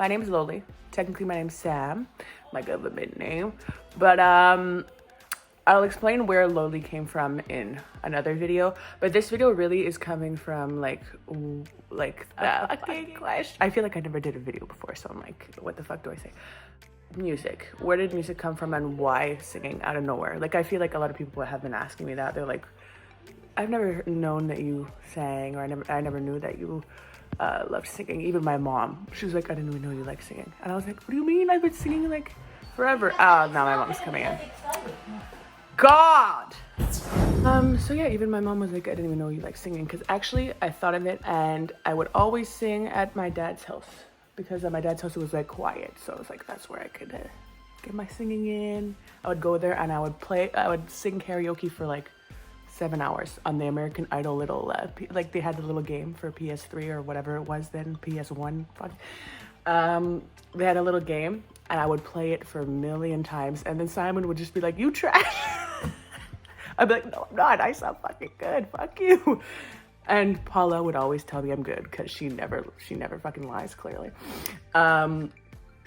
My name's Lowlee. Technically, my name's Sam, my government name. But I'll explain where Lowlee came from in another video. But this video really is coming from like a question. I feel like I never did a video before, so I'm like, what the fuck do I say? Music. Where did music come from, and why singing out of nowhere? Like, I feel like a lot of people have been asking me that. They're like, I've never known that you sang, or I never knew that you loved singing. Even my mom, she was like, I didn't even know you liked singing. And I was like, what do you mean? I've been singing like forever. Oh, now my mom's coming in. God. So yeah, even my mom was like, I didn't even know you liked singing, because actually I thought of it, and I would always sing at my dad's house, because at my dad's house it was like quiet, so it was like that's where I could get my singing in. I would go there and I would sing karaoke for like 7 hours on the American Idol little like they had the little game for PS3 or whatever it was then, PS1. They had a little game and I would play it for a million times, and then Simon would just be like, you trash. I'd be like, no, I'm not, I sound fucking good, fuck you. And Paula would always tell me I'm good, because she never fucking lies, clearly. And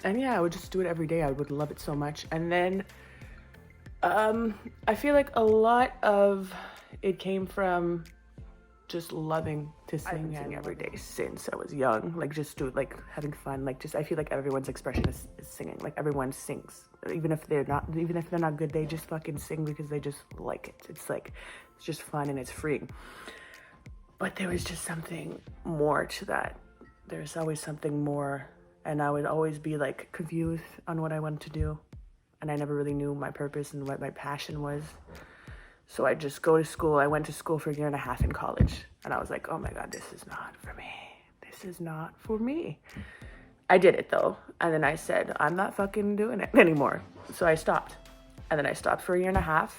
yeah, I would just do it every day. I would love it so much. And then I feel like a lot of it came from just loving to sing. I've been singing every day since I was young, like just having fun. Like, just I feel like everyone's expression is singing. Like, everyone sings, even if they're not good, they just fucking sing because they just like it. It's just fun and it's freeing. But there was just something more to that. There's always something more, and I would always be like confused on what I wanted to do, and I never really knew my purpose and what my passion was. So I just go to school. I went to school for 1.5 years in college, and I was like, oh my God, this is not for me. This is not for me. I did it though, and then I said, I'm not fucking doing it anymore. So I stopped, and then I stopped for 1.5 years.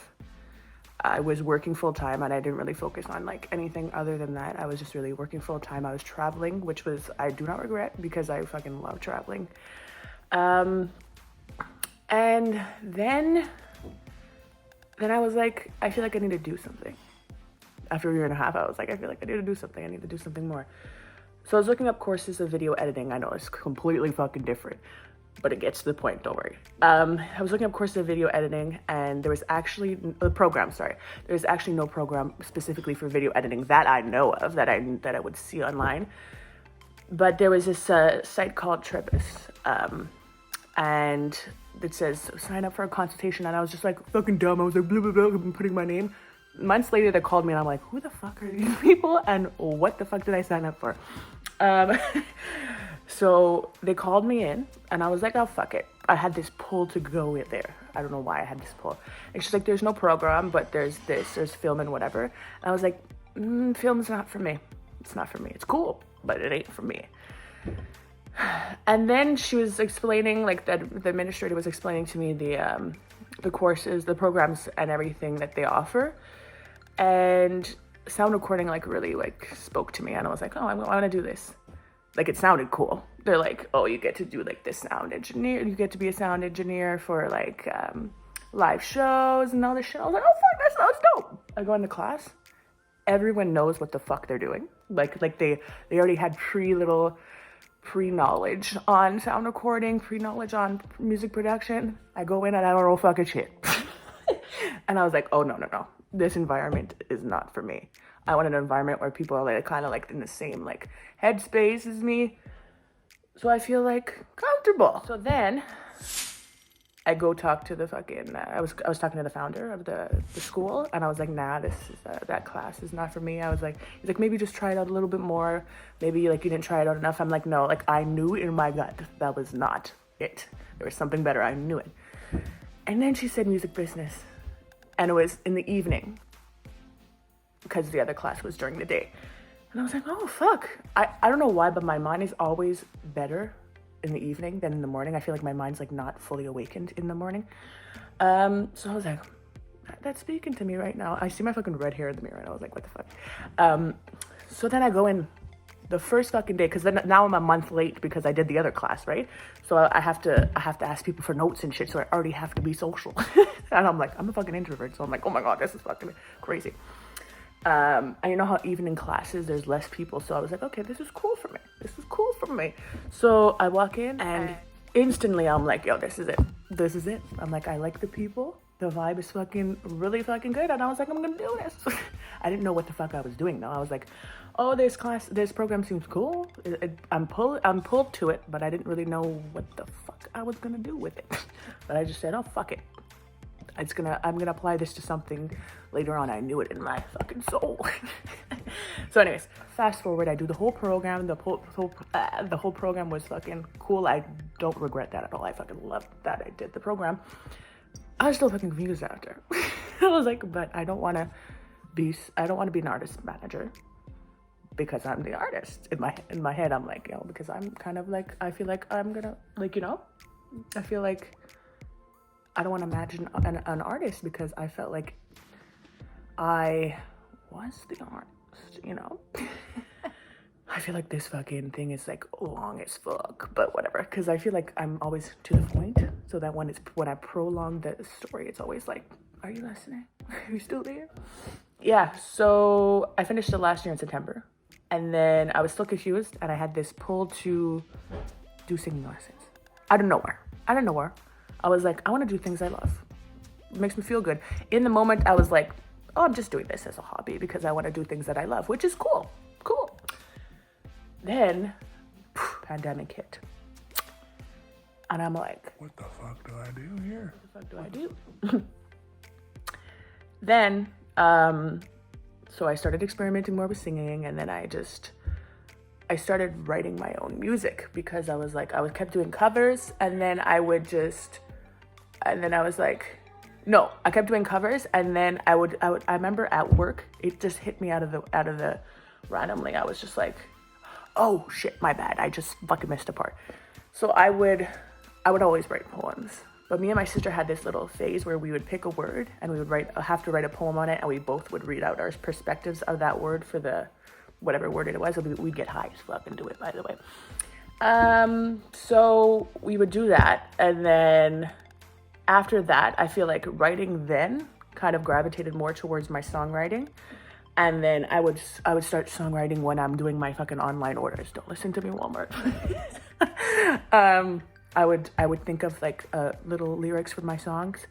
I was working full time, and I didn't really focus on like anything other than that. I was just really working full time. I was traveling, which was, I do not regret, because I fucking love traveling. And then I was like, I feel like I need to do something. After 1.5 years, I was like, I feel like I need to do something. I need to do something more. So I was looking up courses of video editing. I know it's completely fucking different, but it gets to the point, don't worry. I was looking up courses of video editing, and there was actually there's actually no program specifically for video editing that I know of, that I would see online. But there was this site called Trebus, and it says sign up for a consultation, and I was just like fucking dumb. I was like, blah, blah, blah, putting my name. Months later, they called me, and I'm like, who the fuck are these people, and what the fuck did I sign up for? So they called me in, and I was like, oh, fuck it. I had this pull to go in there. I don't know why I had this pull. And she's like, there's no program, but there's film and whatever. And I was like, film's not for me. It's not for me. It's cool, but it ain't for me. And then she was explaining, like the administrator was explaining to me the courses, the programs, and everything that they offer. And sound recording like really like spoke to me, and I was like, oh, I want to do this. Like, it sounded cool. They're like, oh, you get to do like this sound engineer. You get to be a sound engineer for like live shows and all this shit. I was like, oh fuck, that sounds dope. I go into class. Everyone knows what the fuck they're doing. Like they already had pre-knowledge on sound recording, pre-knowledge on music production. I go in and I don't know fucking shit. And I was like, oh no. This environment is not for me. I want an environment where people are like kind of like in the same like headspace as me, so I feel like comfortable. So then I go talk to the fucking I was talking to the founder of the school, and I was like, nah, this is that class is not for me. I was like, he's like, maybe just try it out a little bit more, maybe like you didn't try it out enough. I'm like, no, like I knew in my gut that was not it. There was something better. I knew it. And then she said music business, and it was in the evening, because the other class was during the day. And I was like, oh fuck. I don't know why, but my mind is always better in the evening than in the morning. I feel like my mind's like not fully awakened in the morning. So I was like, that's speaking to me right now. I see my fucking red hair in the mirror, and I was like, what the fuck? So then I go in the first fucking day, because then now I'm a month late because I did the other class, right? So I have to ask people for notes and shit, so I already have to be social. And I'm like, I'm a fucking introvert, so I'm like, oh my God, this is fucking crazy. And you know how even in classes there's less people, so I was like, okay, this is cool for me. This is cool for me. So I walk in and instantly I'm like, yo, this is it. This is it. I'm like, I like the people. The vibe is fucking really fucking good. And I was like, I'm gonna do this. I didn't know what the fuck I was doing though. I was like, oh, this program seems cool. I'm pulled to it, but I didn't really know what the fuck I was gonna do with it. But I just said, oh, fuck it. I'm gonna apply this to something later on. I knew it in my fucking soul. So anyways, fast forward, I do the whole program. The whole program was fucking cool. I don't regret that at all. I fucking loved that I did the program. I was still fucking confused after. I was like, but I don't want to be an artist manager because I'm the artist. In my head, I'm like, you know, because I'm kind of like, I feel like I'm gonna, like, you know, I feel like I don't want to imagine an artist because I felt like I was the artist, you know? I feel like this fucking thing is like long as fuck, but whatever. Because I feel like I'm always to the point. So that when I prolong the story, it's always like, are you listening? Are you still there? Yeah, so I finished it last year in September. And then I was still confused and I had this pull to do singing lessons. Out of nowhere. I was like, I want to do things I love. It makes me feel good. In the moment, I was like, oh, I'm just doing this as a hobby because I want to do things that I love, which is cool. Then, pandemic hit. And I'm like, what the fuck do I do here? What the fuck do I do? Then, so I started experimenting more with singing, and then I started writing my own music because I was kept doing covers, and then I kept doing covers, and then I remember at work, it just hit me out of the randomly. I was just like, oh shit, my bad. I just fucking missed a part. So I would always write poems. But me and my sister had this little phase where we would pick a word and we would have to write a poem on it, and we both would read out our perspectives of that word for the whatever word it was. So we'd get high as fuck and do it, by the way. So we would do that, and then after that, I feel like writing then kind of gravitated more towards my songwriting. And then I would start songwriting when I'm doing my fucking online orders. Don't listen to me, Walmart. I would think of like little lyrics for my songs.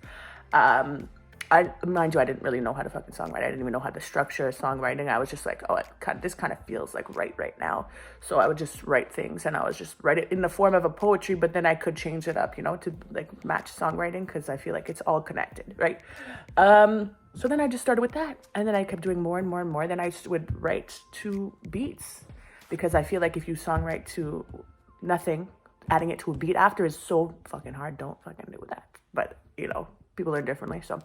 Mind you, I didn't really know how to fucking songwrite. I didn't even know how to structure songwriting. I was just like, oh, this kind of feels like right now. So I would just write things, and I was just write it in the form of a poetry, but then I could change it up, you know, to like match songwriting because I feel like it's all connected, right? So then I just started with that, and then I kept doing more and more and more. Then I would write to beats because I feel like if you songwrite to nothing, adding it to a beat after is so fucking hard. Don't fucking do that. But, you know, people learn differently. So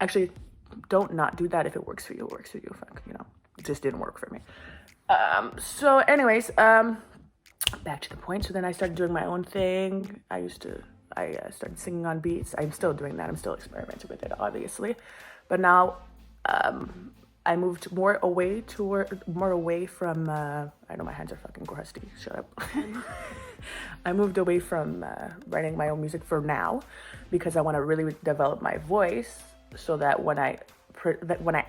actually, don't not do that. If it works for you, it works for you. Fuck, you know, it just didn't work for me. So anyways, back to the point. So then I started doing my own thing. I started singing on beats. I'm still doing that. I'm still experimenting with it, obviously. But now, I moved more away from, I know my hands are fucking crusty, shut up. I moved away from writing my own music for now because I want to really develop my voice so that when I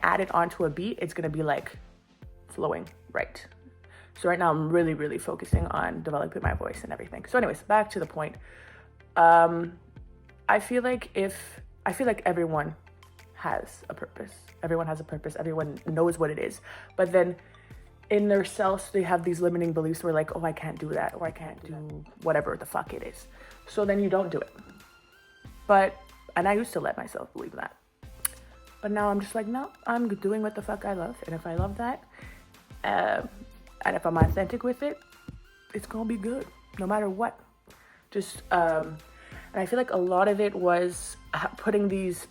add it onto a beat, it's going to be like flowing right. So right now I'm really, really focusing on developing my voice and everything. So anyways, back to the point. I feel like everyone has a purpose. Everyone has a purpose. Everyone knows what it is. But then in themselves, they have these limiting beliefs where like, oh, I can't do that, or I can't do whatever the fuck it is. So then you don't do it. And I used to let myself believe that. But now I'm just like, no, I'm doing what the fuck I love. And if I love that, and if I'm authentic with it, it's gonna be good, no matter what. Just, and I feel like a lot of it was putting these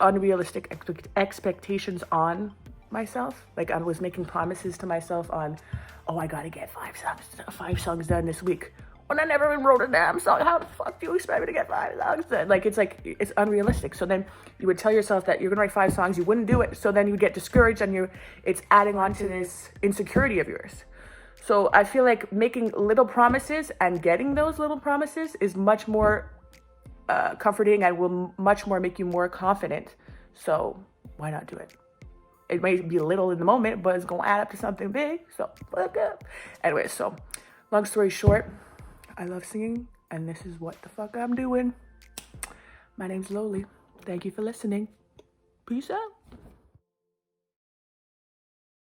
unrealistic expectations on myself. Like I was making promises to myself on, oh, I gotta get five songs done this week. When I never even wrote a damn song, how the fuck do you expect me to get 5 songs done? It's unrealistic. So then you would tell yourself that you're gonna write 5 songs, you wouldn't do it. So then you get discouraged, and it's adding on to this insecurity of yours. So I feel like making little promises and getting those little promises is much more comforting and will much more make you more confident. So why not do it? It may be little in the moment, but it's gonna add up to something big. So fuck up. Anyway, so long story short, I love singing, and this is what the fuck I'm doing. My name's Lowlee. Thank you for listening. Peace out.